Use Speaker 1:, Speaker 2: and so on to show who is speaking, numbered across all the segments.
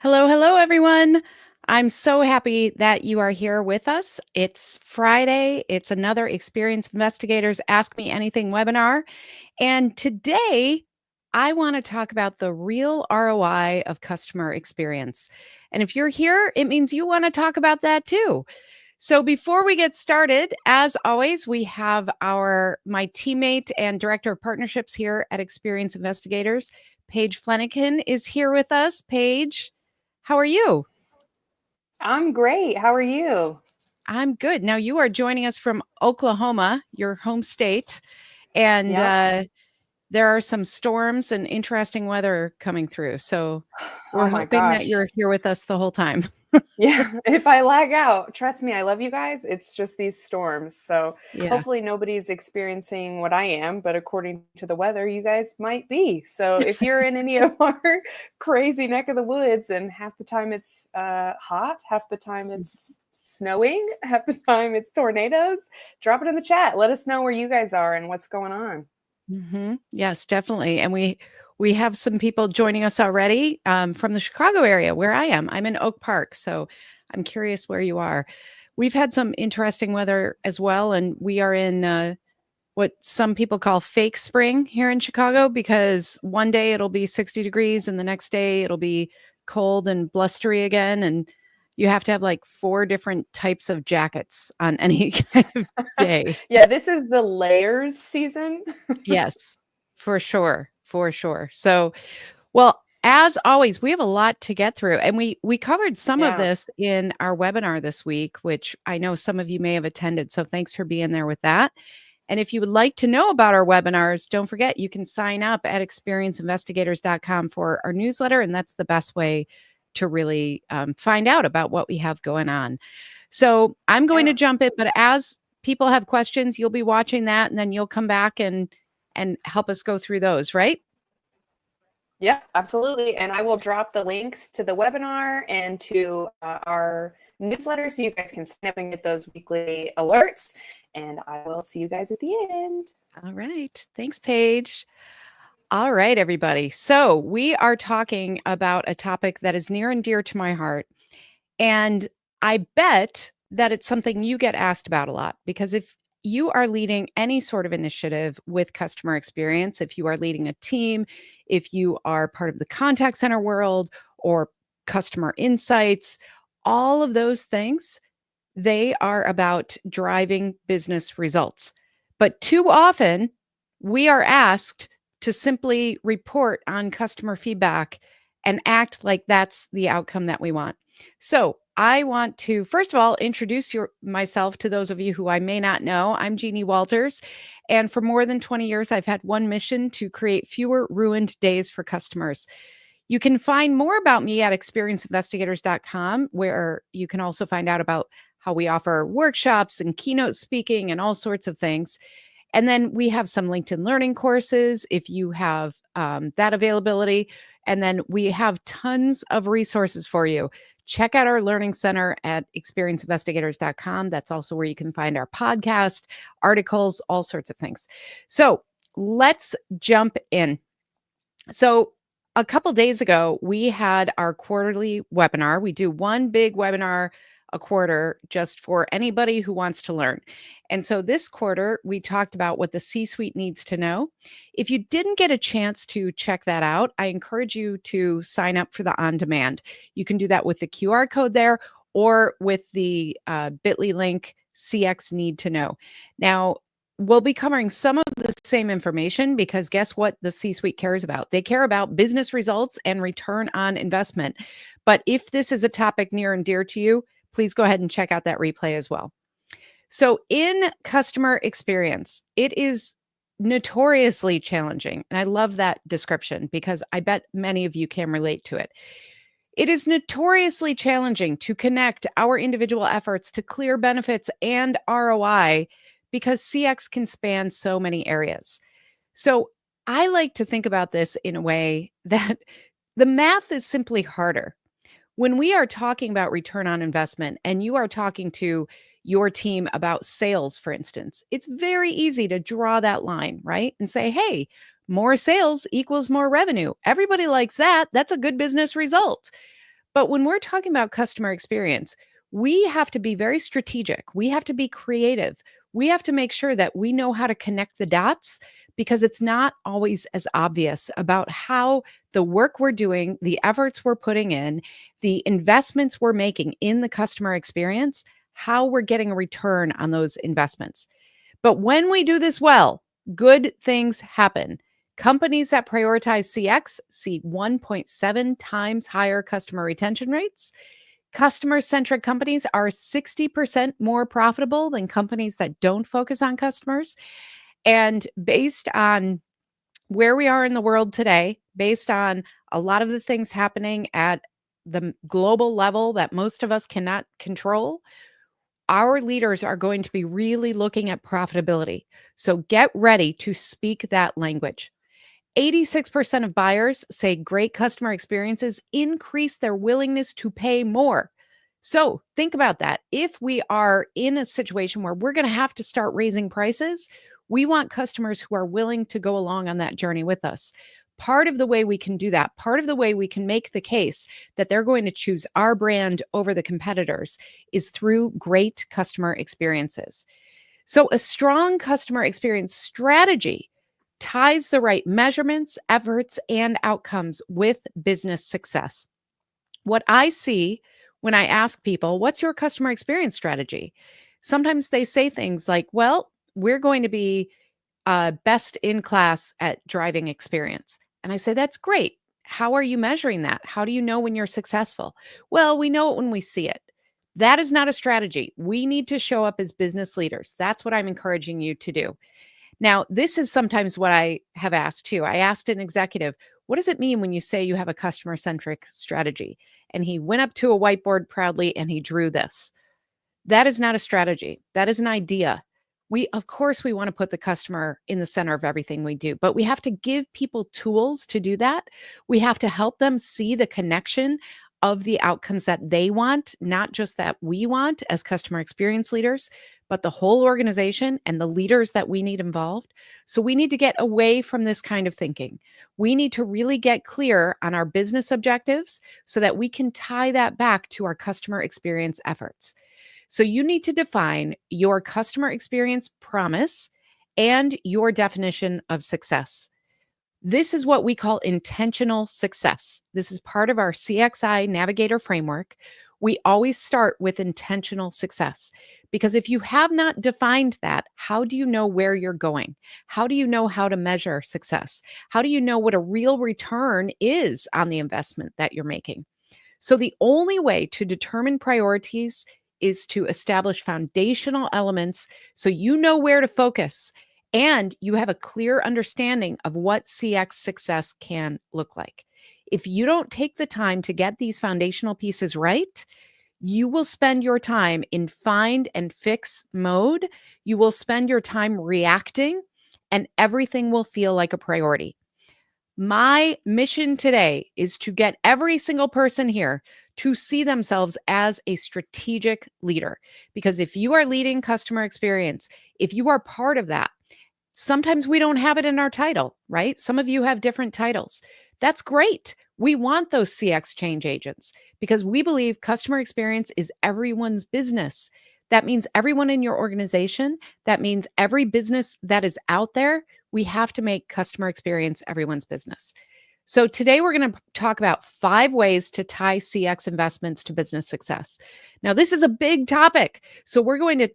Speaker 1: Hello, hello, everyone. I'm so happy that you are here with us. It's Friday. It's another Experience Investigators Ask Me Anything webinar. And today, I want to talk about the real ROI of customer experience. And if you're here, it means you want to talk about that too. So before we get started, as always, we have my teammate and director of partnerships here at Experience Investigators, Paige Flanagan, is here with us. Paige, how are you?
Speaker 2: I'm great. How are you?
Speaker 1: I'm good. Now you are joining us from Oklahoma, your home state, and
Speaker 2: Yep.
Speaker 1: there are some storms and interesting weather coming through. So we're
Speaker 2: Oh my
Speaker 1: hoping that
Speaker 2: gosh.
Speaker 1: you're here with us the whole time.
Speaker 2: Yeah. If I lag out, trust me, I love you guys. It's just these storms. So
Speaker 1: Yeah.
Speaker 2: hopefully nobody's experiencing what I am, but according to the weather, you guys might be. So if you're in any of our crazy neck of the woods and half the time it's hot, half the time it's snowing, half the time it's tornadoes, drop it in the chat. Let us know where you guys are and what's going on.
Speaker 1: Yes, definitely. And we have some people joining us already from the Chicago area where I am. I'm in Oak Park, so I'm curious where you are. We've had some interesting weather as well, and we are in what some people call fake spring here in Chicago because one day it'll be 60 degrees and the next day it'll be cold and blustery again. And you have to have like four different types of jackets on any kind of day.
Speaker 2: Yeah, this is the layers season.
Speaker 1: Yes, for sure. For sure. So, well, as always, we have a lot to get through, and we covered some of
Speaker 2: Yeah.
Speaker 1: this in our webinar this week, which I know some of you may have attended. So, thanks for being there with that. And if you would like to know about our webinars, don't forget you can sign up at experienceinvestigators.com for our newsletter, and that's the best way to really find out about what we have going on. So, I'm going to
Speaker 2: Yeah.
Speaker 1: jump in, but as people have questions, you'll be watching that, and then you'll come back and help us go through those, right?
Speaker 2: Yeah, absolutely. And I will drop the links to the webinar and to our newsletter so you guys can sign up and get those weekly alerts. And I will see you guys at the end.
Speaker 1: All right. Thanks, Paige. All right, everybody. So, we are talking about a topic that is near and dear to my heart. And I bet that it's something you get asked about a lot because if you are leading any sort of initiative with customer experience, if you are leading a team, if you are part of the contact center world or customer insights, all of those things, they are about driving business results. But too often, we are asked to simply report on customer feedback and act like that's the outcome that we want. So, I want to first of all introduce myself to those of you who I may not know. I'm Jeannie Walters, and for more than 20 years, I've had one mission to create fewer ruined days for customers. You can find more about me at experienceinvestigators.com, where you can also find out about how we offer workshops and keynote speaking and all sorts of things. And then we have some LinkedIn learning courses if you have that availability. And then we have tons of resources for you. Check out our learning center at experienceinvestigators.com. That's also where you can find our podcast, articles, all sorts of things. So let's jump in. So, a couple days ago, we had our quarterly webinar. We do one big webinar a quarter just for anybody who wants to learn. And so this quarter, we talked about what the C suite needs to know. If you didn't get a chance to check that out, I encourage you to sign up for the on demand. You can do that with the QR code there or with the bit.ly link CX need to know. Now, we'll be covering some of the same information because guess what the C suite cares about? They care about business results and return on investment. But if this is a topic near and dear to you, please go ahead and check out that replay as well. So, in customer experience, it is notoriously challenging. And I love that description because I bet many of you can relate to it. It is notoriously challenging to connect our individual efforts to clear benefits and ROI because CX can span so many areas. So I like to think about this in a way that the math is simply harder. When we are talking about return on investment and you are talking to your team about sales, for instance, it's very easy to draw that line, right? And say, hey, more sales equals more revenue. Everybody likes that. That's a good business result. But when we're talking about customer experience, we have to be very strategic. We have to be creative. We have to make sure that we know how to connect the dots because it's not always as obvious about how the work we're doing, the efforts we're putting in, the investments we're making in the customer experience, how we're getting a return on those investments. But when we do this well, good things happen. Companies that prioritize CX see 1.7 times higher customer retention rates. Customer centric companies are 60% more profitable than companies that don't focus on customers. And based on where we are in the world today, based on a lot of the things happening at the global level that most of us cannot control, our leaders are going to be really looking at profitability. So get ready to speak that language. 86% of buyers say great customer experiences increase their willingness to pay more. So think about that. If we are in a situation where we're going to have to start raising prices, we want customers who are willing to go along on that journey with us. Part of the way we can do that, part of the way we can make the case that they're going to choose our brand over the competitors is through great customer experiences. So, a strong customer experience strategy ties the right measurements, efforts, and outcomes with business success. What I see when I ask people, what's your customer experience strategy? Sometimes they say things like, well, we're going to be best in class at driving experience. And I say, that's great. How are you measuring that? How do you know when you're successful? Well, we know it when we see it. That is not a strategy. We need to show up as business leaders. That's what I'm encouraging you to do. Now, this is sometimes what I have asked too. I asked an executive, what does it mean when you say you have a customer centric strategy? And he went up to a whiteboard proudly and he drew this. That is not a strategy. That is an idea. Of course, we want to put the customer in the center of everything we do, but we have to give people tools to do that. We have to help them see the connection of the outcomes that they want, not just that we want as customer experience leaders, but the whole organization and the leaders that we need involved. So we need to get away from this kind of thinking. We need to really get clear on our business objectives so that we can tie that back to our customer experience efforts. So you need to define your customer experience promise and your definition of success. This is what we call intentional success. This is part of our CXI Navigator framework. We always start with intentional success because if you have not defined that, how do you know where you're going? How do you know how to measure success? How do you know what a real return is on the investment that you're making? So, the only way to determine priorities is to establish foundational elements so you know where to focus and you have a clear understanding of what CX success can look like. If you don't take the time to get these foundational pieces right, you will spend your time in find and fix mode. You will spend your time reacting, and everything will feel like a priority. My mission today is to get every single person here to see themselves as a strategic leader. Because if you are leading customer experience, if you are part of that, sometimes we don't have it in our title, right? Some of you have different titles. That's great. We want those CX change agents because we believe customer experience is everyone's business. That means everyone in your organization. That means every business that is out there. We have to make customer experience everyone's business. So today we're going to talk about 5 ways to tie CX investments to business success. Now, this is a big topic. So we're going to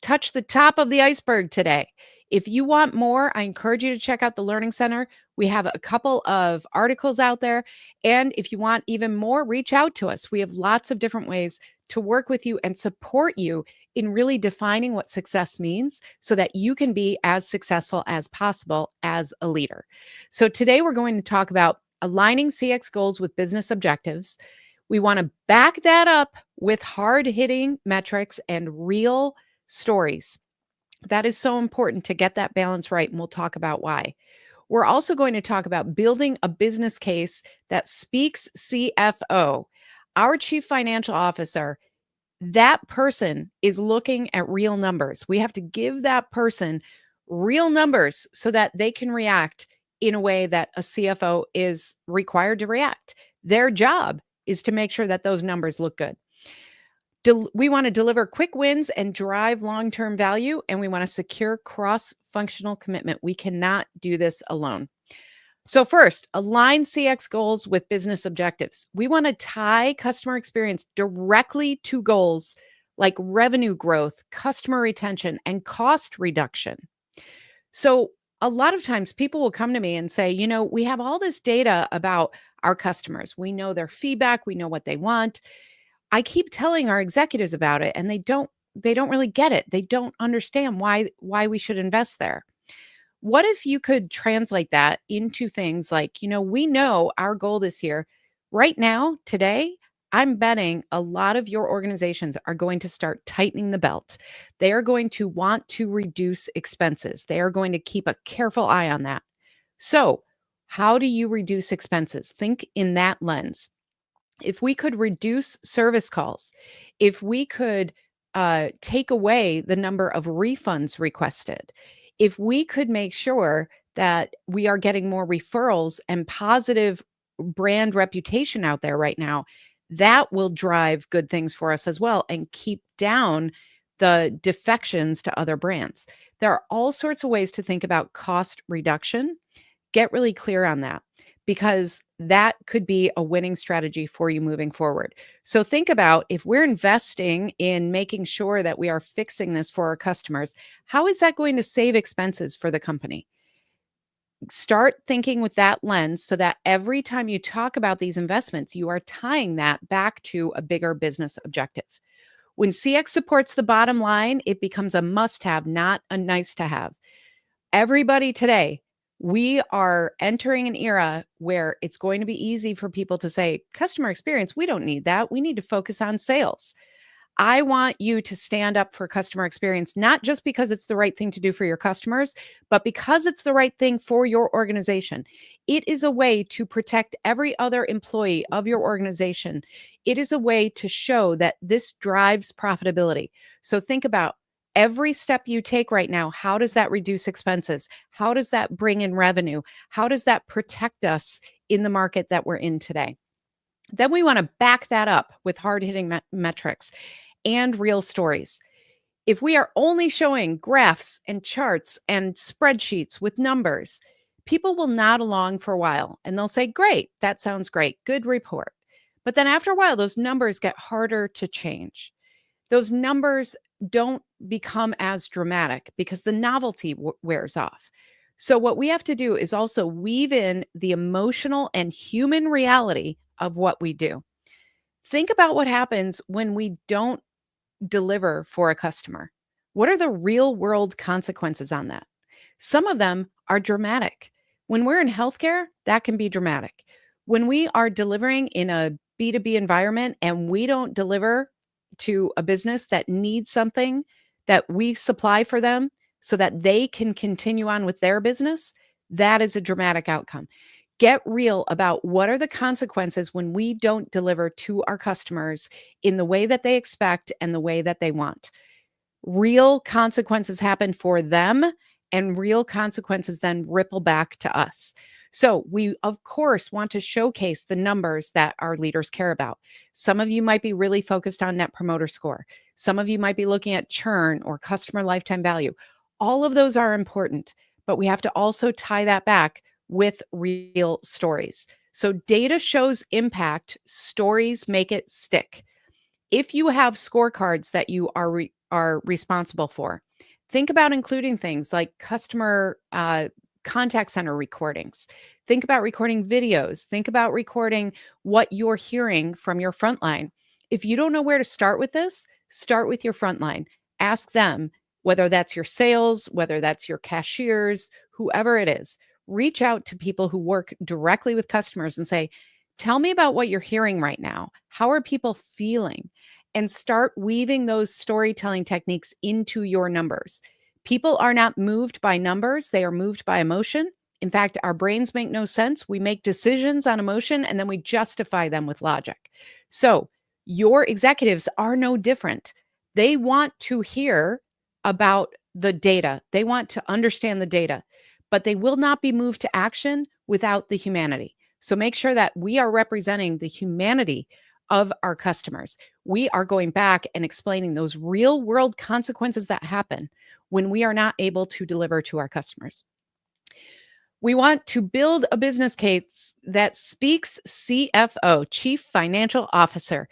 Speaker 1: touch the top of the iceberg today. If you want more, I encourage you to check out the Learning Center. We have a couple of articles out there. And if you want even more, reach out to us. We have lots of different ways to work with you and support you in really defining what success means so that you can be as successful as possible as a leader. So today we're going to talk about aligning CX goals with business objectives. We want to back that up with hard-hitting metrics and real stories. That is so important to get that balance right, and we'll talk about why. We're also going to talk about building a business case that speaks CFO. Our chief financial officer, that person is looking at real numbers. We have to give that person real numbers so that they can react in a way that a CFO is required to react. Their job is to make sure that those numbers look good. We want to deliver quick wins and drive long-term value, and we want to secure cross-functional commitment. We cannot do this alone. So first, align CX goals with business objectives. We want to tie customer experience directly to goals like revenue growth, customer retention, and cost reduction. So a lot of times people will come to me and say, we have all this data about our customers. We know their feedback, we know what they want. I keep telling our executives about it and they don't really get it. They don't understand why we should invest there. What if you could translate that into things like, we know our goal this year, right now, today, I'm betting a lot of your organizations are going to start tightening the belt. They are going to want to reduce expenses. They are going to keep a careful eye on that. So, how do you reduce expenses? Think in that lens. If we could reduce service calls, if we could take away the number of refunds requested, if we could make sure that we are getting more referrals and positive brand reputation out there right now, that will drive good things for us as well and keep down the defections to other brands. There are all sorts of ways to think about cost reduction. Get really clear on that, because that could be a winning strategy for you moving forward. So think about, if we're investing in making sure that we are fixing this for our customers, how is that going to save expenses for the company? Start thinking with that lens so that every time you talk about these investments, you are tying that back to a bigger business objective. When CX supports the bottom line, it becomes a must-have, not a nice-to-have. Everybody today, we are entering an era where it's going to be easy for people to say, customer experience, we don't need that. We need to focus on sales. I want you to stand up for customer experience, not just because it's the right thing to do for your customers, but because it's the right thing for your organization. It is a way to protect every other employee of your organization. It is a way to show that this drives profitability. So think about every step you take right now. How does that reduce expenses? How does that bring in revenue? How does that protect us in the market that we're in today? Then we want to back that up with hard-hitting metrics and real stories. If we are only showing graphs and charts and spreadsheets with numbers, people will nod along for a while and they'll say, great, that sounds great, good report. But then after a while, those numbers get harder to change. Those numbers don't become as dramatic because the novelty wears off. So what we have to do is also weave in the emotional and human reality of what we do. Think about what happens when we don't deliver for a customer. What are the real world consequences on that? Some of them are dramatic. When we're in healthcare, that can be dramatic. When we are delivering in a B2B environment and we don't deliver to a business that needs something that we supply for them so that they can continue on with their business, that is a dramatic outcome. Get real about what are the consequences when we don't deliver to our customers in the way that they expect and the way that they want. Real consequences happen for them, and real consequences then ripple back to us. So we, of course, want to showcase the numbers that our leaders care about. Some of you might be really focused on Net Promoter Score. Some of you might be looking at churn or customer lifetime value. All of those are important, but we have to also tie that back with real stories. So data shows impact, stories make it stick. If you have scorecards that you are responsible for, think about including things like customer contact center recordings. Think about recording videos. Think about recording what you're hearing from your frontline. If you don't know where to start with this, start with your frontline. Ask them, whether that's your sales, whether that's your cashiers, whoever it is. Reach out to people who work directly with customers and say, tell me about what you're hearing right now. How are people feeling? And start weaving those storytelling techniques into your numbers. People are not moved by numbers. They are moved by emotion. In fact, our brains make no sense. We make decisions on emotion and then we justify them with logic. So your executives are no different. They want to hear about the data. They want to understand the data, but they will not be moved to action without the humanity. So make sure that we are representing the humanity of our customers. We are going back and explaining those real world consequences that happen when we are not able to deliver to our customers. We want to build a business case that speaks CFO, Chief Financial Officer.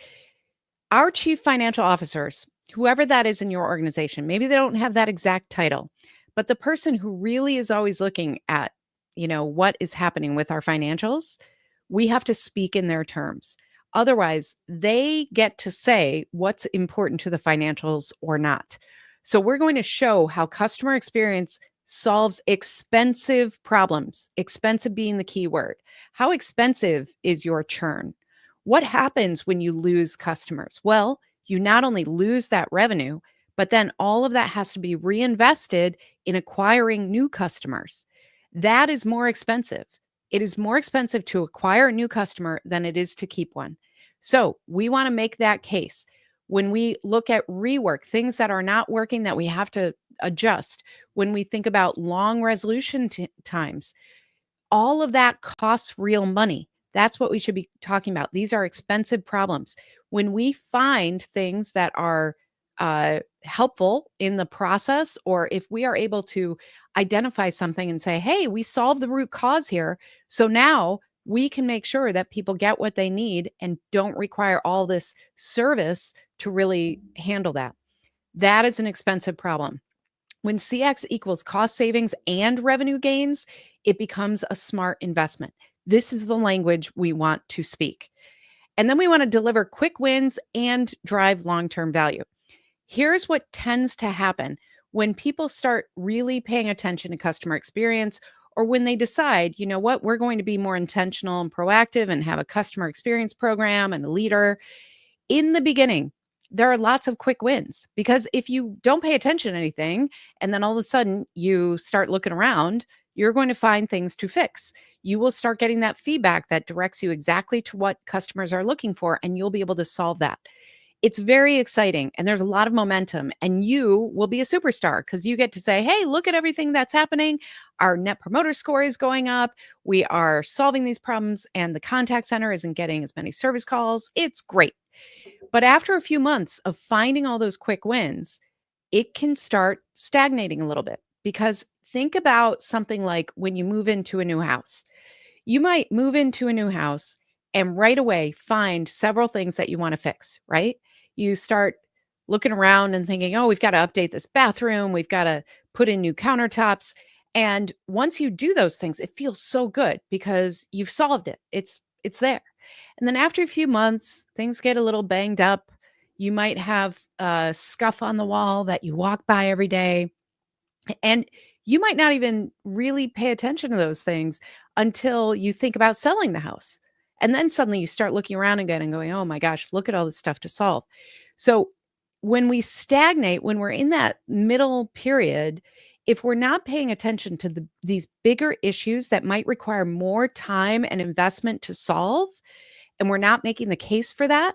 Speaker 1: Our chief financial officers, whoever that is in your organization, maybe they don't have that exact title, but the person who really is always looking at, what is happening with our financials, we have to speak in their terms. Otherwise, they get to say what's important to the financials or not. So we're going to show how customer experience solves expensive problems, expensive being the key word. How expensive is your churn? What happens when you lose customers? Well, you not only lose that revenue, but then all of that has to be reinvested in acquiring new customers. That is more expensive. It is more expensive to acquire a new customer than it is to keep one. So we want to make that case. When we look at rework, things that are not working that we have to adjust, when we think about long resolution times, all of that costs real money. That's what we should be talking about. These are expensive problems. When we find things that are helpful in the process, or if we are able to identify something and say, hey, we solved the root cause here. So now we can make sure that people get what they need and don't require all this service to really handle that. That is an expensive problem. When CX equals cost savings and revenue gains, it becomes a smart investment. This is the language we want to speak. And then we want to deliver quick wins and drive long-term value. Here's what tends to happen when people start really paying attention to customer experience, or when they decide, you know what, we're going to be more intentional and proactive and have a customer experience program and a leader. In the beginning, there are lots of quick wins, because if you don't pay attention to anything and then all of a sudden you start looking around, you're going to find things to fix. You will start getting that feedback that directs you exactly to what customers are looking for, and you'll be able to solve that. It's very exciting and there's a lot of momentum, and you will be a superstar because you get to say, hey, look at everything that's happening. Our net promoter score is going up. We are solving these problems and the contact center isn't getting as many service calls. It's great. But after a few months of finding all those quick wins, it can start stagnating a little bit, because think about something like when you move into a new house. You might move into a new house and right away find several things that you want to fix, right? You start looking around and thinking, oh, we've got to update this bathroom. We've got to put in new countertops. And once you do those things, it feels so good because you've solved it. It's there. And then after a few months, things get a little banged up. You might have a scuff on the wall that you walk by every day. And you might not even really pay attention to those things until you think about selling the house. And then suddenly you start looking around again and going, oh my gosh, look at all this stuff to solve. So when we stagnate, when we're in that middle period, if we're not paying attention to these bigger issues that might require more time and investment to solve, and we're not making the case for that,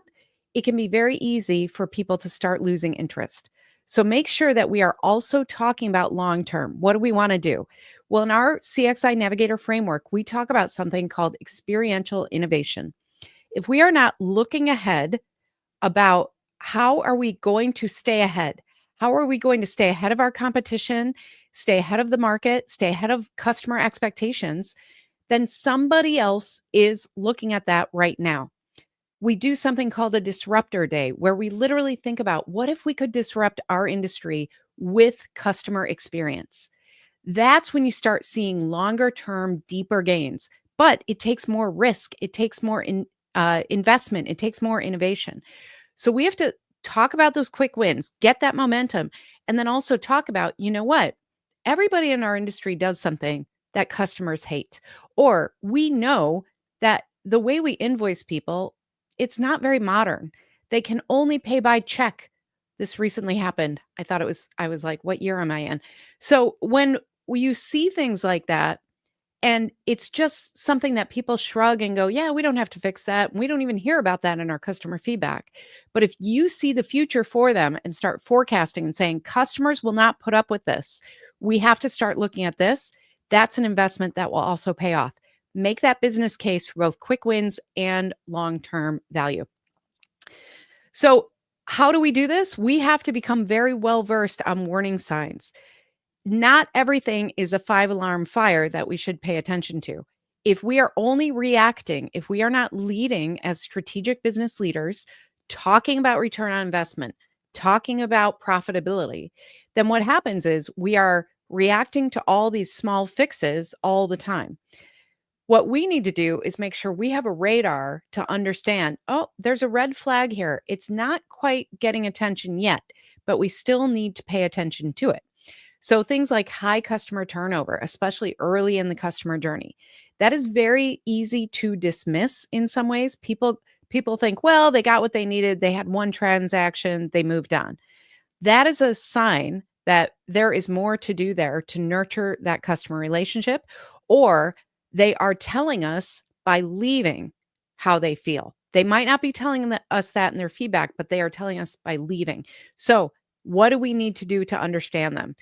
Speaker 1: it can be very easy for people to start losing interest. So make sure that we are also talking about long term. What do we want to do? Well, in our CXI Navigator framework, we talk about something called experiential innovation. If we are not looking ahead about how are we going to stay ahead? How are we going to stay ahead of our competition, stay ahead of the market, stay ahead of customer expectations? Then somebody else is looking at that right now. We do something called a disruptor day, where we literally think about what if we could disrupt our industry with customer experience. That's when you start seeing longer term, deeper gains. But it takes more risk. It takes more investment. It takes more innovation. So we have to talk about those quick wins, get that momentum, and then also talk about, you know what? Everybody in our industry does something that customers hate. Or we know that the way we invoice people, it's not very modern. They can only pay by check. This recently happened. I was like, what year am I in? So when you see things like that, and it's just something that people shrug and go, yeah, we don't have to fix that. We don't even hear about that in our customer feedback. But if you see the future for them and start forecasting and saying, customers will not put up with this, we have to start looking at this. That's an investment that will also pay off. make that business case for both quick wins and long-term value. So, how do we do this? We have to become very well versed on warning signs. Not everything is a 5 alarm fire that we should pay attention to. If we are only reacting, if we are not leading as strategic business leaders, talking about return on investment, talking about profitability, then what happens is we are reacting to all these small fixes all the time. What we need to do is make sure we have a radar to understand, oh, there's a red flag here. It's not quite getting attention yet, but we still need to pay attention to it. So things like high customer turnover, especially early in the customer journey, that is very easy to dismiss in some ways. People think, well, they got what they needed, they had one transaction, they moved on. That is a sign that there is more to do there to nurture that customer relationship, or they are telling us by leaving how they feel. They might not be telling us that in their feedback, but they are telling us by leaving. So, what do we need to do to understand them?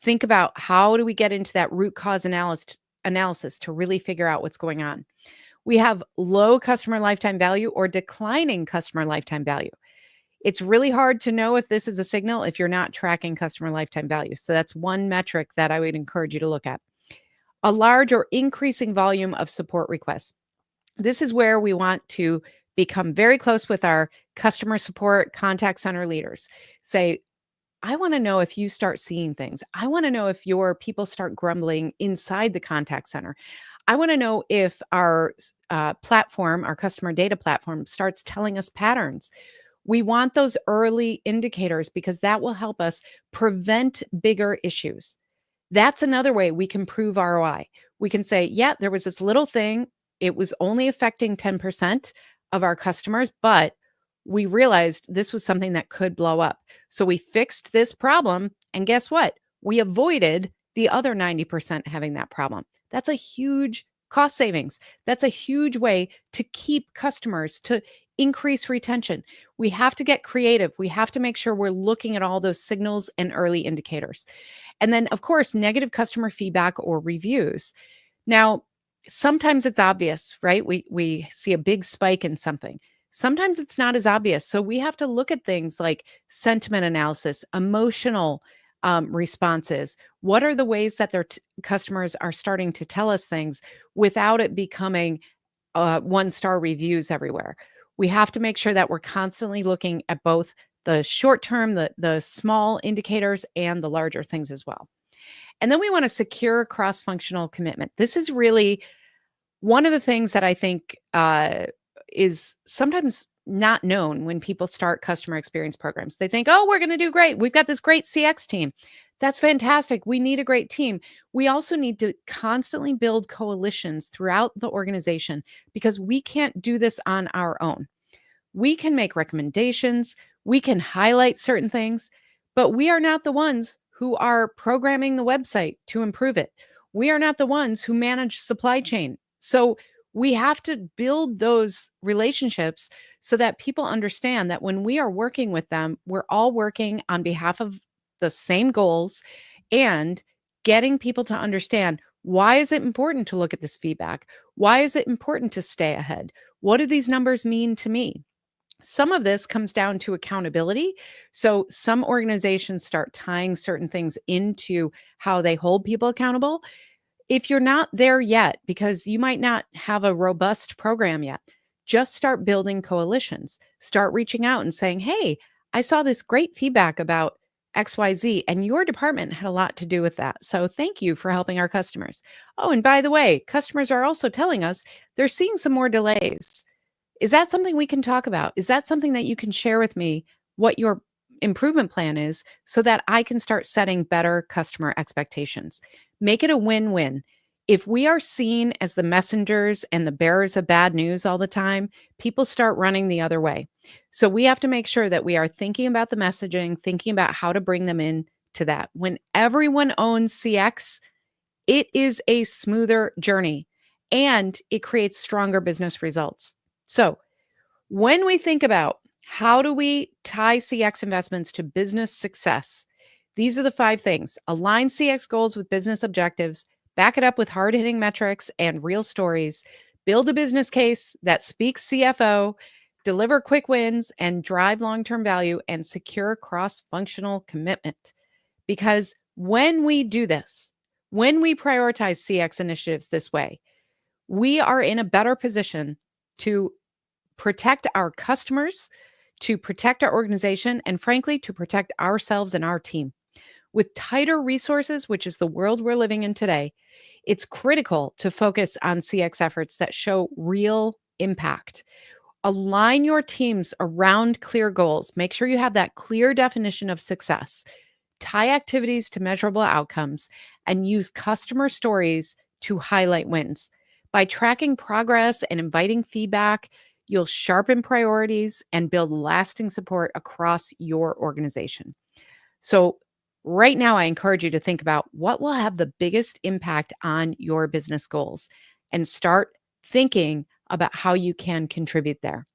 Speaker 1: Think about, how do we get into that root cause analysis to really figure out what's going on? We have low customer lifetime value or declining customer lifetime value. It's really hard to know if this is a signal if you're not tracking customer lifetime value. So that's one metric that I would encourage you to look at. A large or increasing volume of support requests. This is where we want to become very close with our customer support contact center leaders. Say, I want to know if you start seeing things. I want to know if your people start grumbling inside the contact center. I want to know if our platform, our customer data platform, starts telling us patterns. We want those early indicators because that will help us prevent bigger issues. That's another way we can prove ROI. We can say, yeah, there was this little thing. It was only affecting 10% of our customers, but we realized this was something that could blow up. So we fixed this problem. And guess what? We avoided the other 90% having that problem. That's a huge cost savings. That's a huge way to keep customers, to increase retention. We have to get creative. We have to make sure we're looking at all those signals and early indicators. And then, of course, negative customer feedback or reviews. Now, sometimes it's obvious, right? We see a big spike in something. Sometimes it's not as obvious. So we have to look at things like sentiment analysis, emotional responses. What are the ways that their customers are starting to tell us things without it becoming 1-star reviews everywhere? We have to make sure that we're constantly looking at both the short term, the small indicators, and the larger things as well. And then we want to secure cross-functional commitment. This is really one of the things that I think is sometimes not known when people start customer experience programs. They think, oh, we're going to do great. We've got this great CX team. That's fantastic. We need a great team. We also need to constantly build coalitions throughout the organization because we can't do this on our own. We can make recommendations. We can highlight certain things, but we are not the ones who are programming the website to improve it. We are not the ones who manage supply chain. So we have to build those relationships so that people understand that when we are working with them, we're all working on behalf of the same goals, and getting people to understand, why is it important to look at this feedback? Why is it important to stay ahead? What do these numbers mean to me? Some of this comes down to accountability. So some organizations start tying certain things into how they hold people accountable. If you're not there yet, because you might not have a robust program yet, just start building coalitions. Start reaching out and saying, hey, I saw this great feedback about XYZ, and your department had a lot to do with that. So thank you for helping our customers. Oh, and by the way, customers are also telling us they're seeing some more delays. Is that something we can talk about? Is that something that you can share with me, what your improvement plan is, so that I can start setting better customer expectations? Make it a win-win. If we are seen as the messengers and the bearers of bad news all the time, people start running the other way. So we have to make sure that we are thinking about the messaging, thinking about how to bring them in to that. When everyone owns CX, it is a smoother journey and it creates stronger business results. So when we think about how do we tie CX investments to business success, these are the 5 things: align CX goals with business objectives, Back it up with hard hitting metrics and real stories. Build a business case that speaks CFO, deliver quick wins, and drive long term value and secure cross functional commitment. Because when we do this, when we prioritize CX initiatives this way, we are in a better position to protect our customers, to protect our organization, and frankly, to protect ourselves and our team. With tighter resources, which is the world we're living in today, it's critical to focus on CX efforts that show real impact. Align your teams around clear goals. Make sure you have that clear definition of success. Tie activities to measurable outcomes and use customer stories to highlight wins. By tracking progress and inviting feedback, you'll sharpen priorities and build lasting support across your organization. So, right now, I encourage you to think about what will have the biggest impact on your business goals and start thinking about how you can contribute there.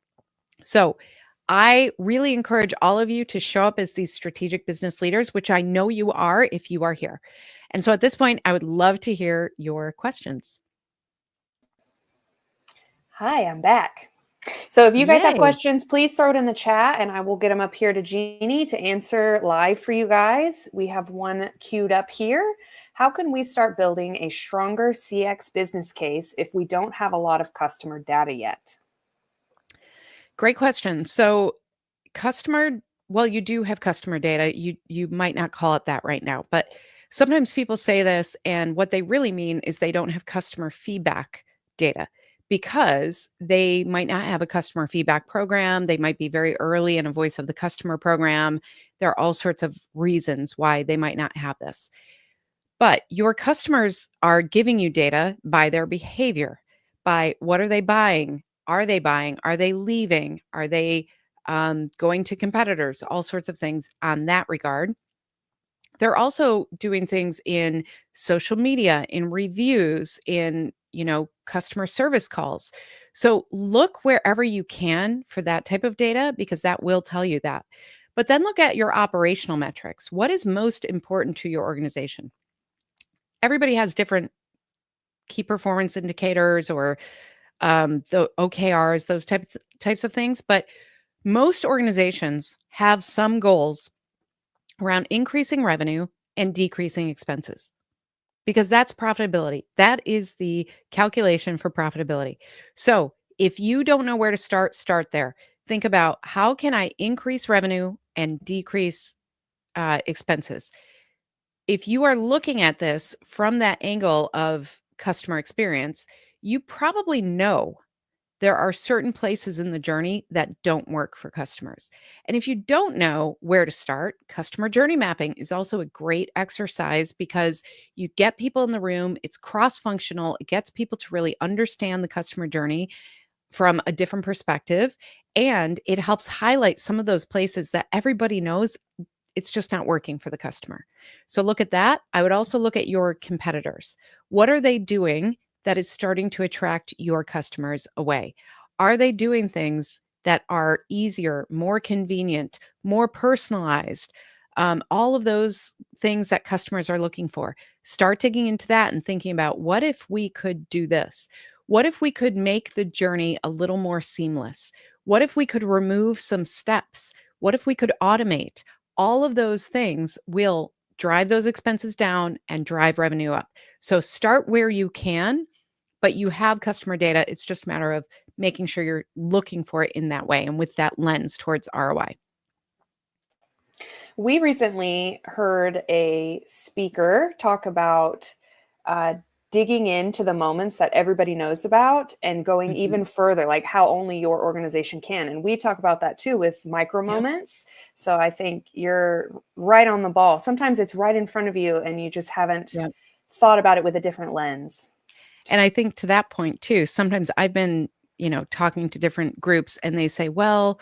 Speaker 1: So, I really encourage all of you to show up as these strategic business leaders, which I know you are if you are here. And so at this point, I would love to hear your questions.
Speaker 2: Hi, I'm back. So if you guys have
Speaker 1: Yay.
Speaker 2: questions, please throw it in the chat and I will get them up here to Jeannie to answer live for you guys. We have one queued up here. How can we start building a stronger CX business case if we don't have a lot of customer data yet?
Speaker 1: Great question. So you do have customer data. You might not call it that right now, but sometimes people say this and what they really mean is they don't have customer feedback data because they might not have a customer feedback program. They might be very early in a voice of the customer program. There are all sorts of reasons why they might not have this. But your customers are giving you data by their behavior, by what are they buying? Are they buying? Are they leaving? Are they going to competitors? All sorts of things on that regard. They're also doing things in social media, in reviews, in customer service calls. So look wherever you can for that type of data because that will tell you that. But then look at your operational metrics. What is most important to your organization? Everybody has different key performance indicators or the OKRs, those types of things. But most organizations have some goals around increasing revenue and decreasing expenses because that's profitability. That is the calculation for profitability. So if you don't know where to start, start there. Think about how can I increase revenue and decrease expenses? If you are looking at this from that angle of customer experience, you probably know there are certain places in the journey that don't work for customers. And if you don't know where to start, customer journey mapping is also a great exercise because you get people in the room, it's cross functional, it gets people to really understand the customer journey from a different perspective. And it helps highlight some of those places that everybody knows it's just not working for the customer. So look at that. I would also look at your competitors. What are they doing that is starting to attract your customers away? Are they doing things that are easier, more convenient, more personalized? All of those things that customers are looking for. Start digging into that and thinking about what if we could do this? What if we could make the journey a little more seamless? What if we could remove some steps? What if we could automate? All of those things will drive those expenses down and drive revenue up. So start where you can, but you have customer data. It's just a matter of making sure you're looking for it in that way and with that lens towards ROI.
Speaker 2: We recently heard a speaker talk about digging into the moments that everybody knows about and going even further, like how only your organization can. And we talk about that too with micro moments. So I think you're right on the ball. Sometimes it's right in front of you and you just haven't thought about it with a different lens.
Speaker 1: And I think to that point too, sometimes I've been, talking to different groups and they say, well,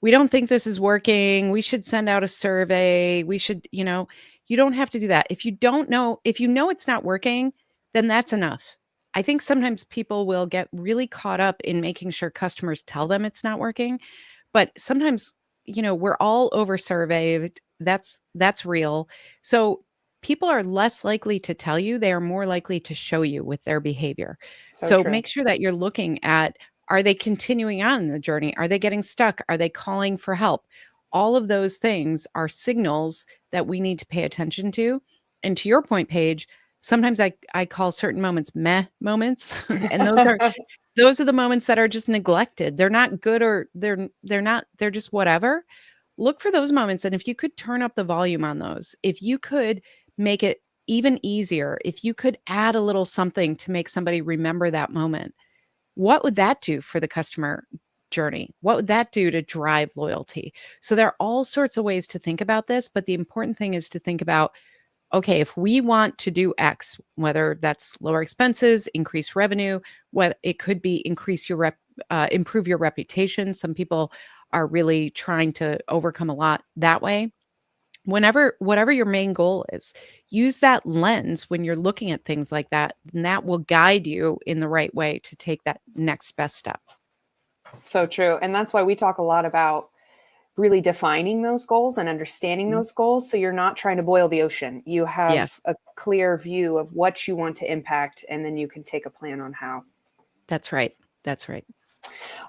Speaker 1: we don't think this is working. We should send out a survey. We should, you don't have to do that. If you know it's not working, then that's enough. I think sometimes people will get really caught up in making sure customers tell them it's not working. But sometimes, we're all over surveyed. That's real. So people are less likely to tell you, they are more likely to show you with their behavior.
Speaker 2: So
Speaker 1: So
Speaker 2: true.
Speaker 1: make sure that you're looking at, are they continuing on the journey? Are they getting stuck? Are they calling for help? All of those things are signals that we need to pay attention to. And to your point, Paige, sometimes I call certain moments meh moments. And those are the moments that are just neglected. They're not good, or they're not, they're just whatever. Look for those moments, and if you could turn up the volume on those, if you could make it even easier, if you could add a little something to make somebody remember that moment, what would that do for the customer journey? What would that do to drive loyalty? So there are all sorts of ways to think about this, but the important thing is to think about, okay, if we want to do X, whether that's lower expenses, increase revenue, what it could be increase your improve your reputation. Some people are really trying to overcome a lot that way. Whatever your main goal is, use that lens when you're looking at things like that, and that will guide you in the right way to take that next best step.
Speaker 2: So true. And that's why we talk a lot about really defining those goals and understanding
Speaker 1: Mhm.
Speaker 2: those goals. So you're not trying to boil the ocean. You have
Speaker 1: Yes,
Speaker 2: a clear view of what you want to impact, and then you can take a plan on how.
Speaker 1: that's right. That's right.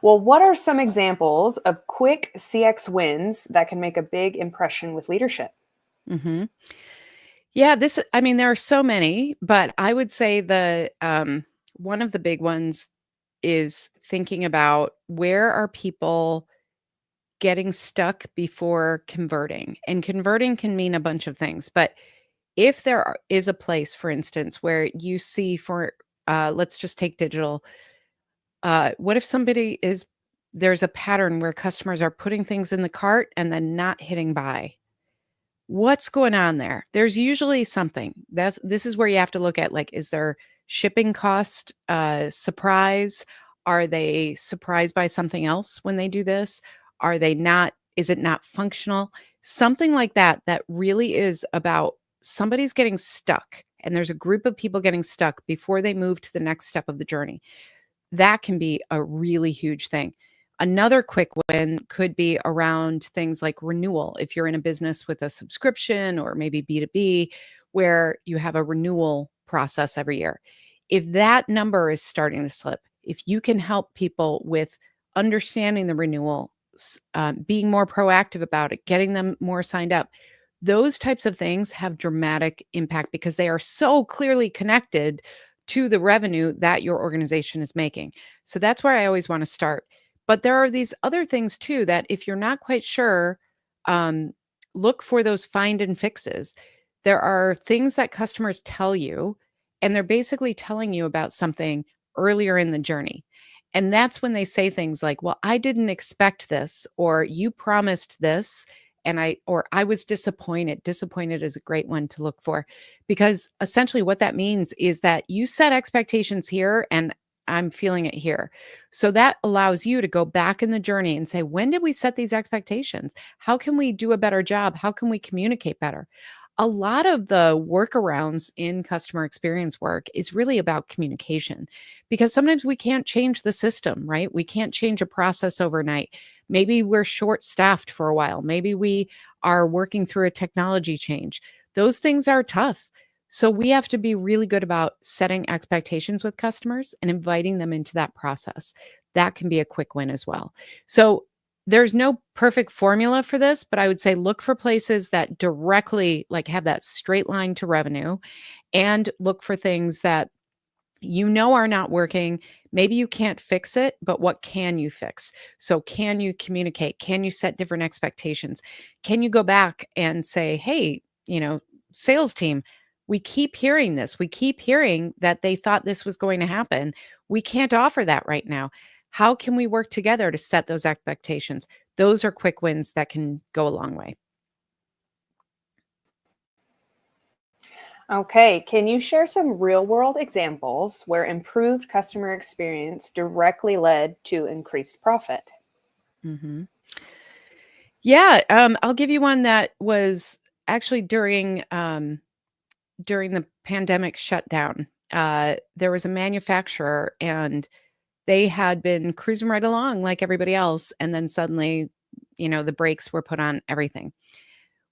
Speaker 2: Well, what are some examples of quick CX wins that can make a big impression with leadership?
Speaker 1: hmm Yeah, I mean, there are so many, but I would say one of the big ones is thinking about, where are people getting stuck before converting? And converting can mean a bunch of things, but if is a place, for instance, where you see, let's just take digital. What if there's a pattern where customers are putting things in the cart and then not hitting buy? What's going on there? There's usually something. This is where you have to look at, like, is there shipping cost surprise? Are they surprised by something else when they do this? Are they not, is it not functional? Something like that, that really is about somebody's getting stuck, and there's a group of people getting stuck before they move to the next step of the journey. That can be a really huge thing. Another quick win could be around things like renewal. If you're in a business with a subscription, or maybe B2B, where you have a renewal process every year. If that number is starting to slip, if you can help people with understanding the renewal, being more proactive about it, getting them more signed up, those types of things have dramatic impact because they are so clearly connected to the revenue that your organization is making. So that's where I always want to start. But there are these other things too, that if you're not quite sure, um, look for those find and fixes. There are things that customers tell you, and they're basically telling you about something earlier in the journey. And that's when they say things like, well, I didn't expect this, or you promised this, or I was disappointed. Disappointed is a great one to look for, because essentially what that means is that you set expectations here, and I'm feeling it here. So that allows you to go back in the journey and say, when did we set these expectations? How can we do a better job? How can we communicate better? A lot of the workarounds in customer experience work is really about communication, because sometimes we can't change the system, right? We can't change a process overnight. Maybe we're short staffed for a while. Maybe we are working through a technology change. Those things are tough. So we have to be really good about setting expectations with customers and inviting them into that process. That can be a quick win as well. So there's no perfect formula for this, but I would say look for places that directly, like, have that straight line to revenue, and look for things that are not working. Maybe you can't fix it, but what can you fix? So, can you communicate? Can you set different expectations? Can you go back and say, hey, sales team, we keep hearing this. We keep hearing that they thought this was going to happen. We can't offer that right now. How can we work together to set those expectations? Those are quick wins that can go a long way.
Speaker 2: Okay, can you share some real world examples where improved customer experience directly led to increased profit?
Speaker 1: hmm Yeah, I'll give you one that was actually during the pandemic shutdown. There was a manufacturer, and they had been cruising right along like everybody else, and then suddenly, the brakes were put on everything.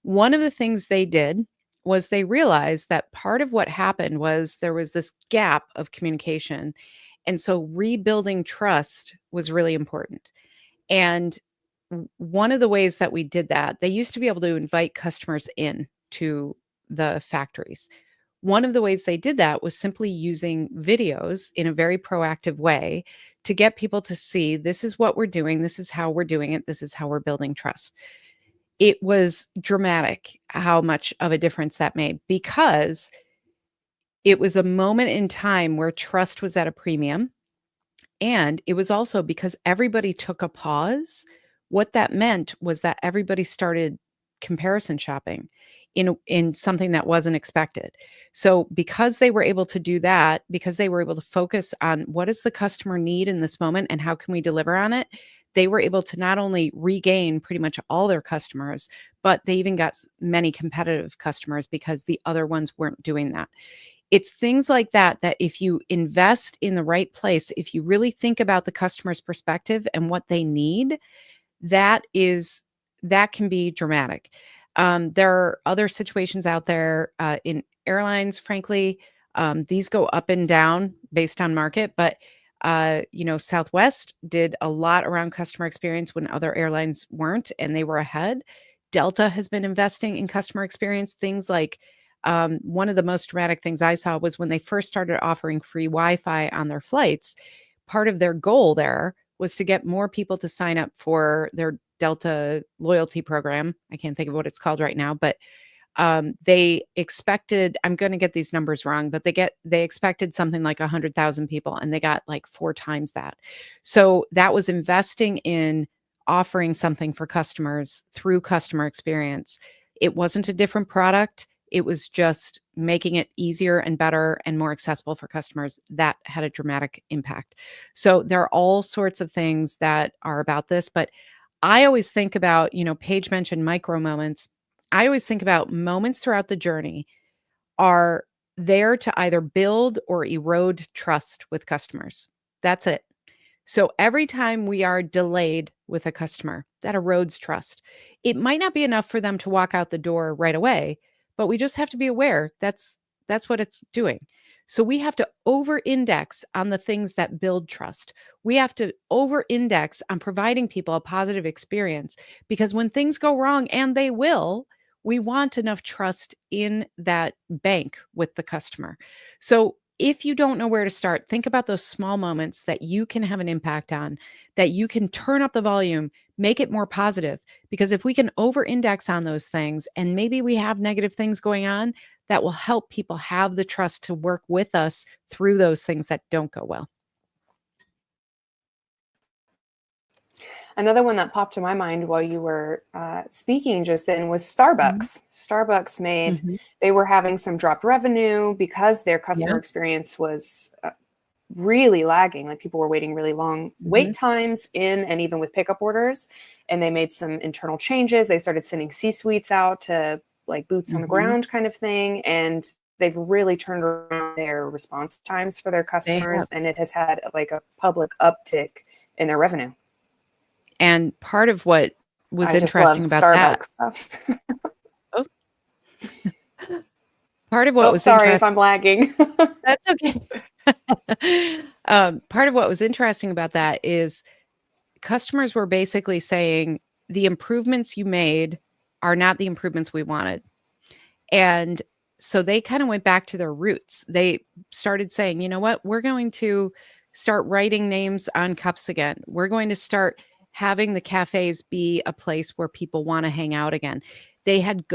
Speaker 1: One of the things they did was they realized that part of what happened was there was this gap of communication. And so rebuilding trust was really important. And one of the ways that we did that, they used to be able to invite customers in to the factories. One of the ways they did that was simply using videos in a very proactive way to get people to see this is what we're doing, this is how we're doing it, this is how we're building trust. It was dramatic how much of a difference that made, because it was a moment in time where trust was at a premium. And it was also because everybody took a pause. What that meant was that everybody started comparison shopping in something that wasn't expected. So because they were able to do that, because they were able to focus on what does the customer need in this moment and how can we deliver on it, they were able to not only regain pretty much all their customers, but they even got many competitive customers because the other ones weren't doing that. It's things like that, that if you invest in the right place, if you really think about the customer's perspective and what they need, that is that can be dramatic. There are other situations out there in airlines, frankly. These go up and down based on market, but Southwest did a lot around customer experience when other airlines weren't, and they were ahead. Delta has been investing in customer experience. Things like one of the most dramatic things I saw was when they first started offering free Wi-Fi on their flights. Part of their goal there was to get more people to sign up for their Delta loyalty program. I can't think of what it's called right now, but they expected, I'm going to get these numbers wrong, but they expected something like 100,000 people, and they got like 4 times that. So that was investing in offering something for customers through customer experience. It wasn't a different product. It was just making it easier and better and more accessible for customers. That had a dramatic impact. So there are all sorts of things that are about this, but I always think about, Paige mentioned micro moments. I always think about moments throughout the journey are there to either build or erode trust with customers. That's it. So every time we are delayed with a customer, that erodes trust. It might not be enough for them to walk out the door right away, but we just have to be aware that's what it's doing. So we have to over-index on the things that build trust. We have to over-index on providing people a positive experience, because when things go wrong, and they will, we want enough trust in that bank with the customer. So if you don't know where to start, think about those small moments that you can have an impact on, that you can turn up the volume, make it more positive. Because if we can over index on those things, and maybe we have negative things going on, that will help people have the trust to work with us through those things that don't go well.
Speaker 2: Another one that popped to my mind while you were speaking just then was
Speaker 1: Mhm.
Speaker 2: Starbucks. Starbucks
Speaker 1: Mhm.
Speaker 2: they were having some dropped revenue because their
Speaker 1: Yeah.
Speaker 2: customer experience was really lagging. Like, people were waiting really long
Speaker 1: Mhm.
Speaker 2: wait times in and even with pickup orders. And they made some internal changes. They started sending C-suites out to, like, boots on the
Speaker 1: Mhm.
Speaker 2: ground kind of thing. And they've really turned around their response times for their
Speaker 1: They
Speaker 2: customers.
Speaker 1: have.
Speaker 2: And it has had like a public uptick in their revenue.
Speaker 1: And part of what was
Speaker 2: I just love
Speaker 1: interesting about that.
Speaker 2: Starbucks stuff.
Speaker 1: Oh, part of what
Speaker 2: Oh,
Speaker 1: was
Speaker 2: sorry if
Speaker 1: interesting.
Speaker 2: I'm lagging.
Speaker 1: That's okay. Part of what was interesting about that is customers were basically saying the improvements you made are not the improvements we wanted. And so they kind of went back to their roots. They started saying, you know what, we're going to start writing names on cups again. We're going to start having the cafes be a place where people want to hang out again. They had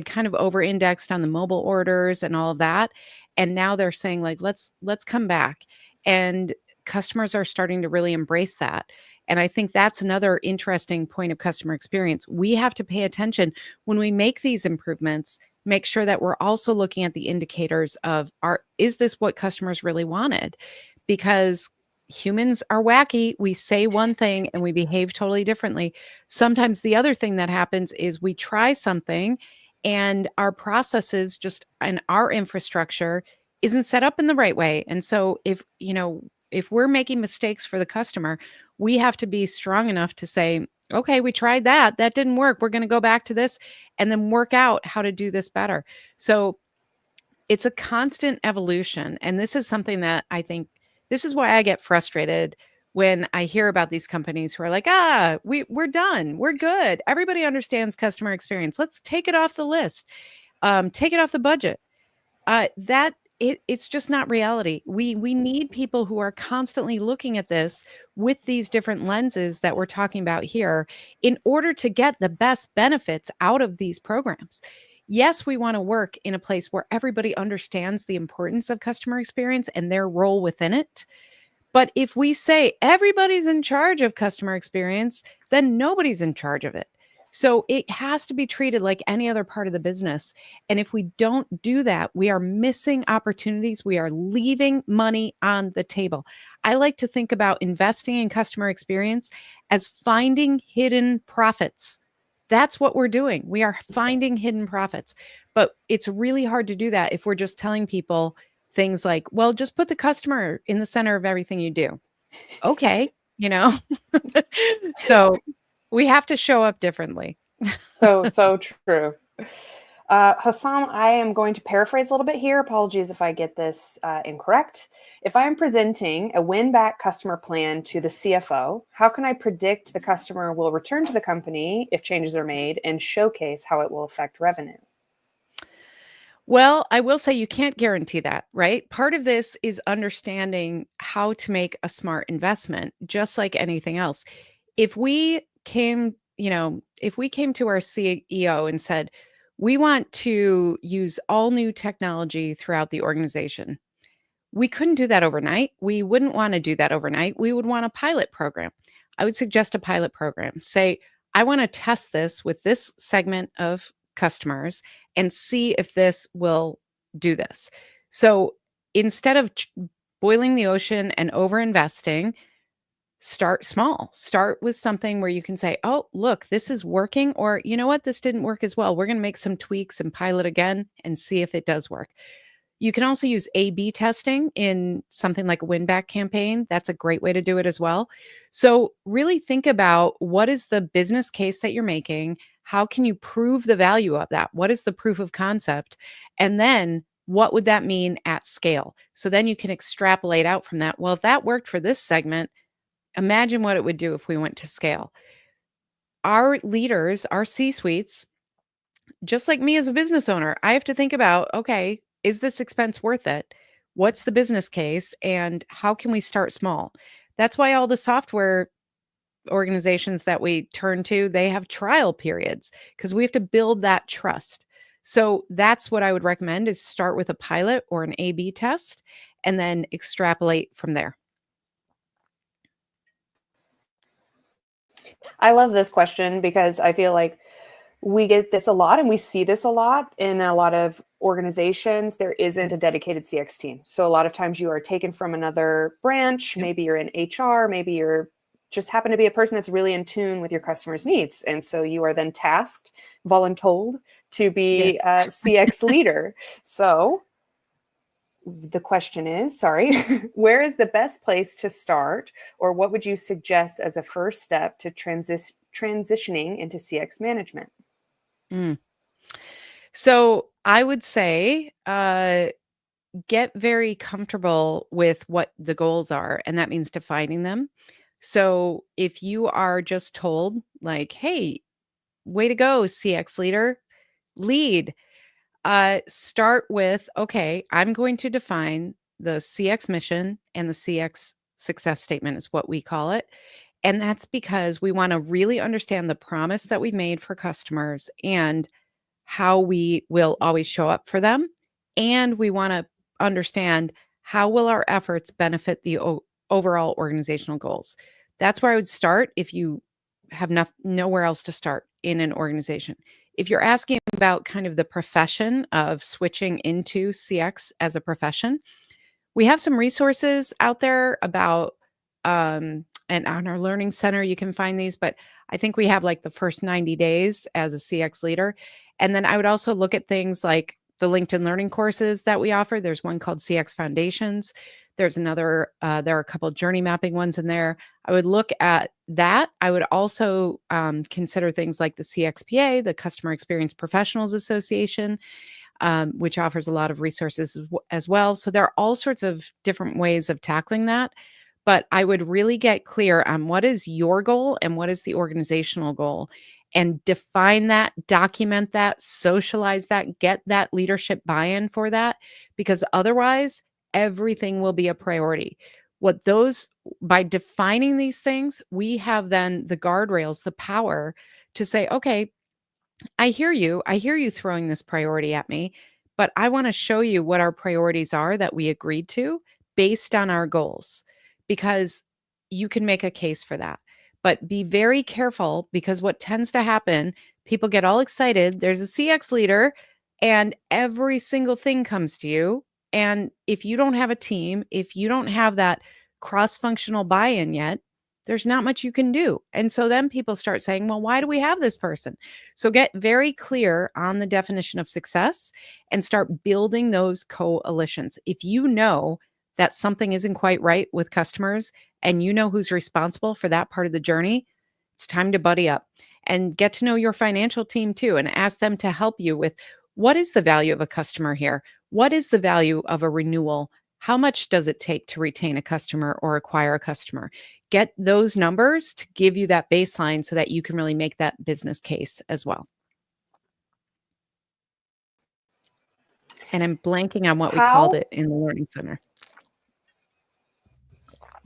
Speaker 1: kind of over indexed on the mobile orders and all of that, and now they're saying, like, let's come back. And customers are starting to really embrace that. And I think that's another interesting point of customer experience. We have to pay attention when we make these improvements. Make sure that we're also looking at the indicators of is this what customers really wanted? Because humans are wacky. We say one thing and we behave totally differently. Sometimes the other thing that happens is we try something and our processes just and our infrastructure isn't set up in the right way. And so if we're making mistakes for the customer, we have to be strong enough to say, Okay, we tried that. That didn't work. We're going to go back to this and then work out how to do this better. So it's a constant evolution. And this is something that I think this is why I get frustrated when I hear about these companies who are like, we're done. We're good. Everybody understands customer experience. Let's take it off the list, take it off the budget. It's just not reality. We need people who are constantly looking at this with these different lenses that we're talking about here in order to get the best benefits out of these programs. Yes, we want to work in a place where everybody understands the importance of customer experience and their role within it. But if we say everybody's in charge of customer experience, then nobody's in charge of it. So it has to be treated like any other part of the business. And if we don't do that, we are missing opportunities. We are leaving money on the table. I like to think about investing in customer experience as finding hidden profits. That's what we're doing. We are finding hidden profits. But it's really hard to do that if we're just telling people things like, well, just put the customer in the center of everything you do. Okay, you know? So we have to show up differently.
Speaker 2: So true. Hassam, I am going to paraphrase a little bit here. Apologies if I get this incorrect. If I am presenting a win-back customer plan to the CFO, how can I predict the customer will return to the company if changes are made and showcase how it will affect revenue?
Speaker 1: Well, I will say you can't guarantee that, right? Part of this is understanding how to make a smart investment, just like anything else. If we came, if we came to our CEO and said, we want to use all new technology throughout the organization, we couldn't do that overnight. We wouldn't want to do that overnight. We would want a pilot program. I would suggest a pilot program. Say, I want to test this with this segment of customers and see if this will do this. So instead of boiling the ocean and over investing, start small. Start with something where you can say, oh, look, this is working. Or, you know what, this didn't work as well. We're going to make some tweaks and pilot again and see if it does work. You can also use A/B testing in something like a win-back campaign. That's a great way to do it as well. So really think about what is the business case that you're making? How can you prove the value of that? What is the proof of concept? And then what would that mean at scale? So then you can extrapolate out from that. Well, if that worked for this segment, imagine what it would do if we went to scale. Our leaders, our C-suites, just like me as a business owner, I have to think about, okay, is this expense worth it? What's the business case and how can we start small? That's why all the software organizations that we turn to, they have trial periods because we have to build that trust. So that's what I would recommend is start with a pilot or an A/B test and then extrapolate from there.
Speaker 2: I love this question because I feel like we get this a lot and we see this a lot in a lot of organizations. There isn't a dedicated CX team. So a lot of times you are taken from another branch. Maybe you're in HR, maybe you're just happen to be a person that's really in tune with your customers' needs. And so you are then tasked, voluntold to be a CX leader. So the question is, where is the best place to start, or what would you suggest as a first step to transitioning into CX management?
Speaker 1: Mm. So I would say get very comfortable with what the goals are, and that means defining them. So if you are just told, like, hey, way to go, CX leader, lead, start with, okay, I'm going to define the CX mission and the CX success statement, is what we call it. And that's because we want to really understand the promise that we've made for customers and how we will always show up for them. And we want to understand how will our efforts benefit the overall organizational goals. That's where I would start if you have nowhere else to start in an organization. If you're asking about kind of the profession of switching into CX as a profession, we have some resources out there about, and on our learning center, you can find these, but I think we have like the first 90 days as a CX leader. And then I would also look at things like the LinkedIn learning courses that we offer. There's one called CX Foundations. There's another, there are a couple journey mapping ones in there. I would look at that. I would also consider things like the CXPA, the Customer Experience Professionals Association, which offers a lot of resources as well. So there are all sorts of different ways of tackling that. But I would really get clear on what is your goal and what is the organizational goal, and define that, document that, socialize that, get that leadership buy-in for that, because otherwise everything will be a priority. What those By defining these things, we have then the guardrails, the power to say, okay, I hear you. I hear you throwing this priority at me, but I want to show you what our priorities are that we agreed to based on our goals, because you can make a case for that. But be very careful, because what tends to happen, people get all excited. There's a CX leader and every single thing comes to you. And if you don't have a team, if you don't have that cross functional buy in yet, there's not much you can do. And so then people start saying, well, why do we have this person? So get very clear on the definition of success and start building those coalitions. If you know that something isn't quite right with customers and you know who's responsible for that part of the journey, it's time to buddy up and get to know your financial team too, and ask them to help you with, what is the value of a customer here? What is the value of a renewal? How much does it take to retain a customer or acquire a customer? Get those numbers to give you that baseline so that you can really make that business case as well. And I'm blanking on what we called it in the Learning Center.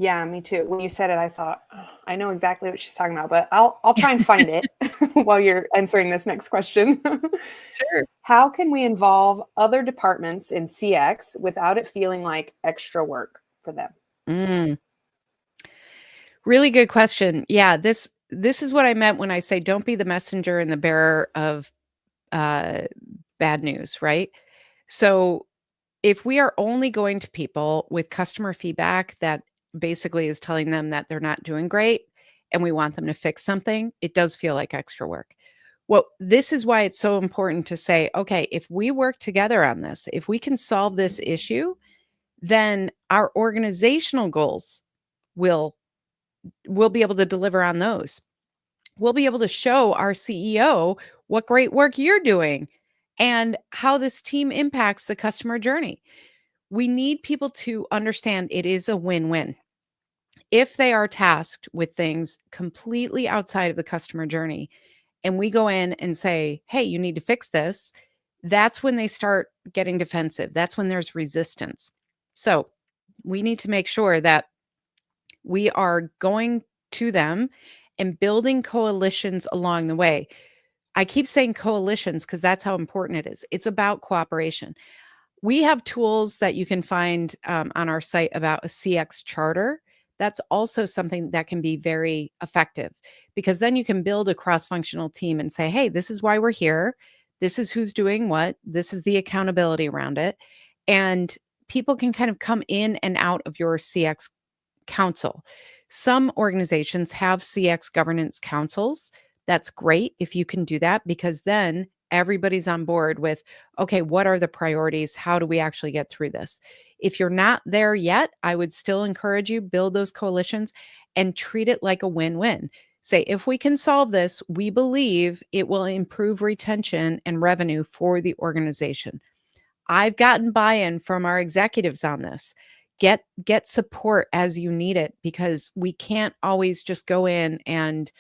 Speaker 2: Yeah, me too. When you said it, I thought, oh, I know exactly what she's talking about, but I'll try and find it while you're answering this next question.
Speaker 1: Sure.
Speaker 2: How can we involve other departments in CX without it feeling like extra work for them?
Speaker 1: Really good question. Yeah, this is what I meant when I say don't be the messenger and the bearer of bad news, right? So if we are only going to people with customer feedback that basically is telling them that they're not doing great and we want them to fix something, it does feel like extra work. Well, this is why it's so important to say, okay, if we work together on this, if we can solve this issue, then our organizational goals will we'll be able to deliver on those. We'll be able to show our CEO what great work you're doing and how this team impacts the customer journey. We need people to understand it is a win-win. If they are tasked with things completely outside of the customer journey and we go in and say, hey, you need to fix this, that's when they start getting defensive. That's when there's resistance. So we need to make sure that we are going to them and building coalitions along the way. I keep saying coalitions because that's how important it is. It's about cooperation. We have tools that you can find on our site about a CX charter. That's also something that can be very effective, because then you can build a cross-functional team and say, hey, this is why we're here. This is who's doing what. This is the accountability around it. And people can kind of come in and out of your CX council. Some organizations have CX governance councils. That's great if you can do that, because then everybody's on board with, okay, what are the priorities? How do we actually get through this? If you're not there yet, I would still encourage you, build those coalitions and treat it like a win-win. Say, if we can solve this, we believe it will improve retention and revenue for the organization. I've gotten buy-in from our executives on this. Get support as you need it, because we can't always just go in and,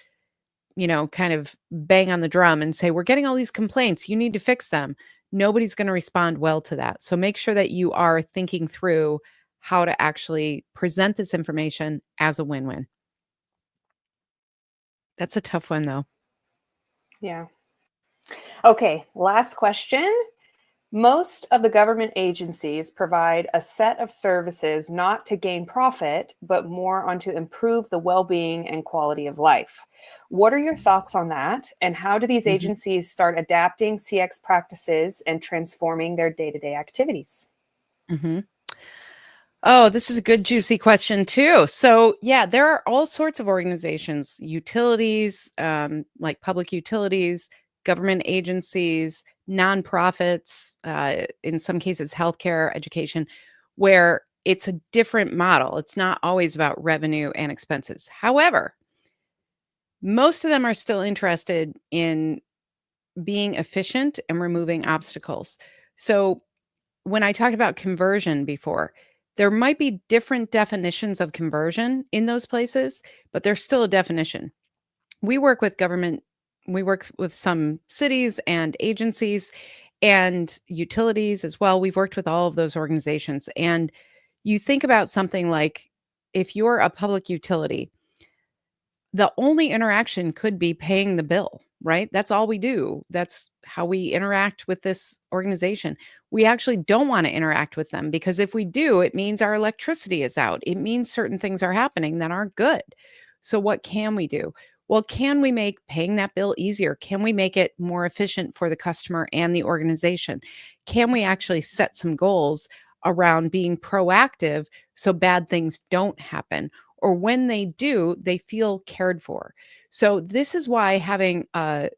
Speaker 1: kind of bang on the drum and say, we're getting all these complaints, you need to fix them. Nobody's going to respond well to that. So make sure that you are thinking through how to actually present this information as a win-win. That's a tough one, though.
Speaker 2: Yeah. Okay, last question. Most of the government agencies provide a set of services not to gain profit, but more on to improve the well-being and quality of life. What are your thoughts on that? And how do these agencies start adapting CX practices and transforming their day-to-day activities?
Speaker 1: Oh, this is a good, juicy question too. So yeah, there are all sorts of organizations, utilities, like public utilities, government agencies, nonprofits, in some cases, healthcare, education, where it's a different model. It's not always about revenue and expenses. However, most of them are still interested in being efficient and removing obstacles. So, when I talked about conversion before, there might be different definitions of conversion in those places, but there's still a definition. We work with government, we work with some cities and agencies and utilities as well. We've worked with all of those organizations. And you think about something like if you're a public utility, the only interaction could be paying the bill, right? That's all we do. That's how we interact with this organization. We actually don't want to interact with them because if we do, it means our electricity is out. It means certain things are happening that aren't good. So, what can we do? Well, can we make paying that bill easier? Can we make it more efficient for the customer and the organization? Can we actually set some goals around being proactive so bad things don't happen? Or when they do, they feel cared for. So this is why having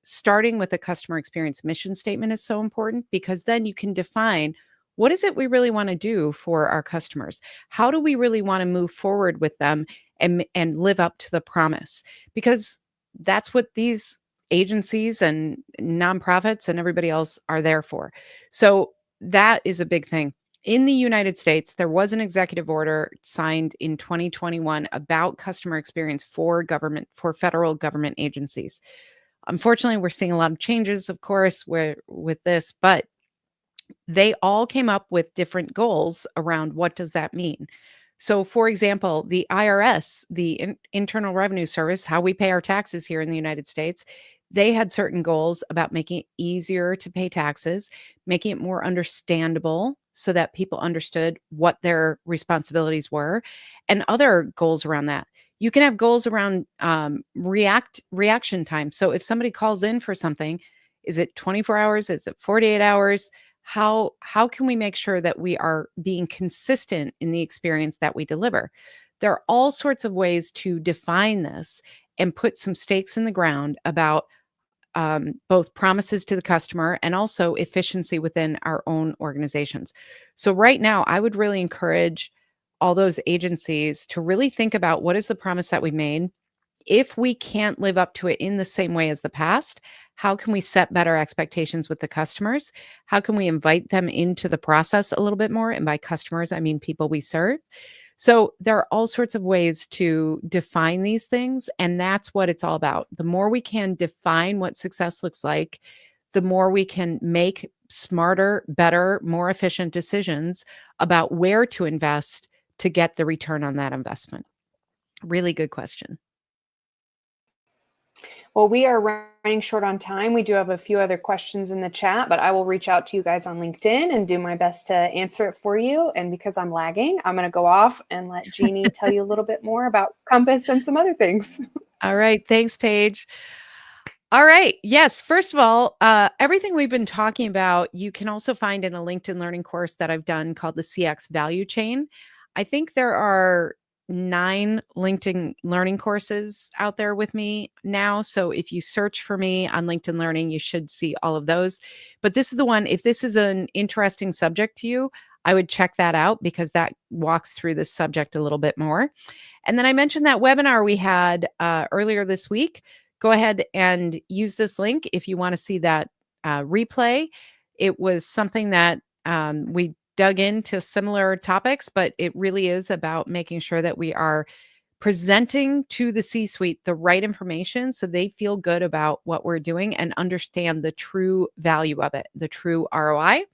Speaker 1: starting with a customer experience mission statement is so important because then you can define what is it we really want to do for our customers? How do we really want to move forward with them and live up to the promise? Because that's what these agencies and nonprofits and everybody else are there for. So that is a big thing. In the United States, there was an executive order signed in 2021 about customer experience for government, for federal government agencies. Unfortunately, we're seeing a lot of changes, of course, with this, but they all came up with different goals around what does that mean. So, for example, the IRS, the Internal Revenue Service, how we pay our taxes here in the United States, they had certain goals about making it easier to pay taxes, making it more understandable so that people understood what their responsibilities were, and other goals around that. You can have goals around reaction time. So, if somebody calls in for something, is it 24 hours? Is it 48 hours? How can we make sure that we are being consistent in the experience that we deliver? There are all sorts of ways to define this and put some stakes in the ground about both promises to the customer and also efficiency within our own organizations. So right now, I would really encourage all those agencies to really think about what is the promise that we made. If we can't live up to it in the same way as the past, how can we set better expectations with the customers? How can we invite them into the process a little bit more? And by customers, I mean people we serve. So there are all sorts of ways to define these things. And that's what it's all about. The more we can define what success looks like, the more we can make smarter, better, more efficient decisions about where to invest to get the return on that investment. Really good question.
Speaker 2: Well, we are running short on time. We do have a few other questions in the chat, but I will reach out to you guys on LinkedIn and do my best to answer it for you. And because I'm lagging, I'm going to go off and let Jeannie tell you a little bit more about Compass and some other things.
Speaker 1: All right. Thanks, Paige. All right. Yes. First of all, everything we've been talking about, you can also find in a LinkedIn learning course that I've done called the CX Value Chain. I think there are 9 LinkedIn learning courses out there with me now. So if you search for me on LinkedIn Learning, you should see all of those. But this is the one, if this is an interesting subject to you, I would check that out because that walks through this subject a little bit more. And then I mentioned that webinar we had earlier this week. Go ahead and use this link if you want to see that replay. It was something that we dug into similar topics, but it really is about making sure that we are presenting to the C-suite the right information so they feel good about what we're doing and understand the true value of it, the true ROI.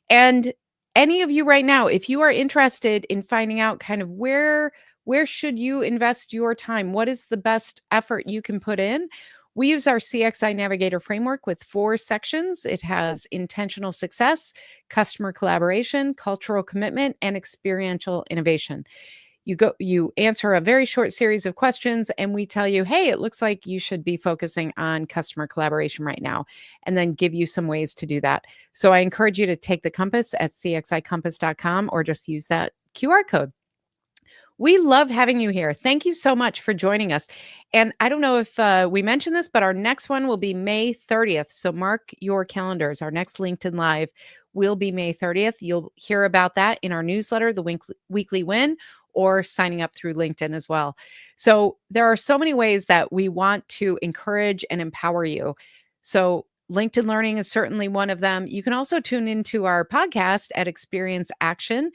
Speaker 1: And any of you right now, if you are interested in finding out kind of where should you invest your time, what is the best effort you can put in, we use our CXI Navigator framework with 4 sections. It has intentional success, customer collaboration, cultural commitment, and experiential innovation. You answer a very short series of questions and we tell you, hey, it looks like you should be focusing on customer collaboration right now, and then give you some ways to do that. So I encourage you to take the compass at cxicompass.com or just use that QR code. We love having you here. Thank you so much for joining us. And I don't know if we mentioned this, but our next one will be May 30th. So mark your calendars. Our next LinkedIn Live will be May 30th. You'll hear about that in our newsletter, The Weekly Win, or signing up through LinkedIn as well. So there are so many ways that we want to encourage and empower you. So LinkedIn Learning is certainly one of them. You can also tune into our podcast at Experience Action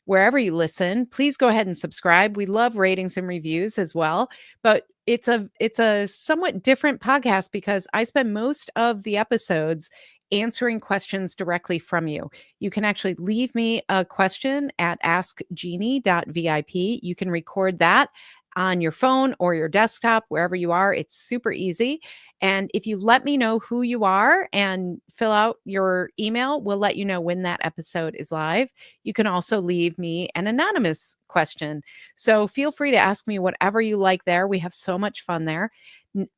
Speaker 1: wherever you listen. Please go ahead and subscribe. We love ratings and reviews as well, but it's a somewhat different podcast because I spend most of the episodes answering questions directly from you. You can actually leave me a question at askjeannie.vip. You can record that on your phone or your desktop, wherever you are. It's super easy. And if you let me know who you are and fill out your email, we'll let you know when that episode is live. You can also leave me an anonymous question. So feel free to ask me whatever you like there. We have so much fun there.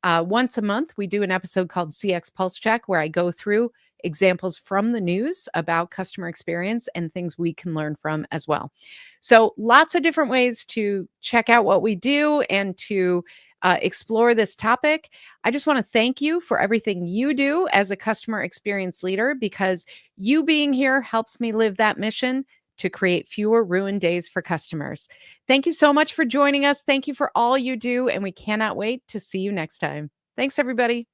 Speaker 1: Once a month, we do an episode called CX Pulse Check, where I go through examples from the news about customer experience and things we can learn from as well. So lots of different ways to check out what we do and to explore this topic. I just want to thank you for everything you do as a customer experience leader, because you being here helps me live that mission to create fewer ruined days for customers. Thank you so much for joining us. Thank you for all you do, and we cannot wait to see you next time. Thanks, everybody.